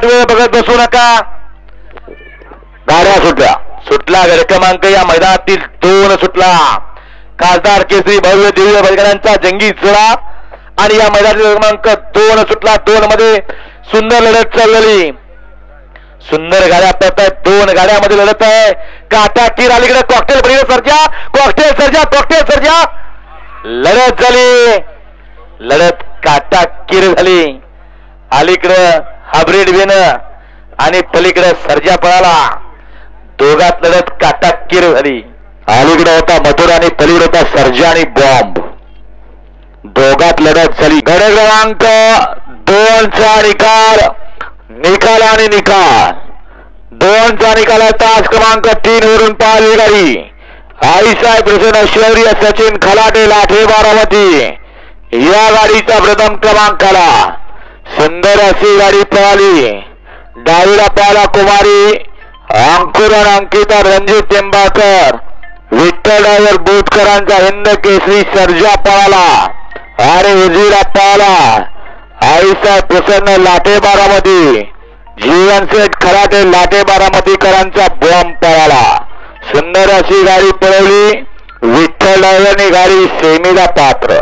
वाट वेळ बघत बसू नका. गाड्या सुटला गड क्रमांक या मैदानातील 2 सुटला. खासदार केसरी भव्य दिव्य बैलगाड्यांचा जंगी चढा आणि या मैदानातील क्रमांक 2 सुटला. 2 मध्ये सुंदर लढत चाललेली. सुंदर गाड्या पळतायत. 2 गाड्यामध्ये लढत आहे. काटा कीर अलीकडे कॉकटेल बरोबर सर्जा. कॉकटेल सर्जा लढत झाली. लढत काटा कीर झाली. अलीकडं हायब्रिड वेन आणि पलीकडे सर्जा पळाला. दोघात लढत काटा कीर झाली. अलीकडे होता मथुर आणि पलीकडे होता सर्जा आणि बॉम्ब. दोघात लढत झाली. गड क्रमांक 2चा निकाल आणि निकाल 2चा निकाल आहे. तास क्रमांक 3 वरून पाहिली गाडी आईसाहेब प्रसन्न शौर्य सचिन खलाटे लाठे बारामती या गाडीचा प्रथम क्रमांक आला. सुंदर अशी गाडी पळाली. डावीला पाला कुमारी अंकुरण अंकिता रणजित टेंबाकर विठ्ठल ड्रायव्हर बोटकरांचा हिंद केसरी सर्जा पळाला आणि उजवीला पाला आईसाहेब प्रसन्न लाठे बारामती जीवनसेठ खराटे लाठे बारामतीकरांचा बॉम्ब पळाला. सुंदर अशी गाडी पळवली. विठ्ठल ड्रायव्हरने गाडी सेमीला पात्र.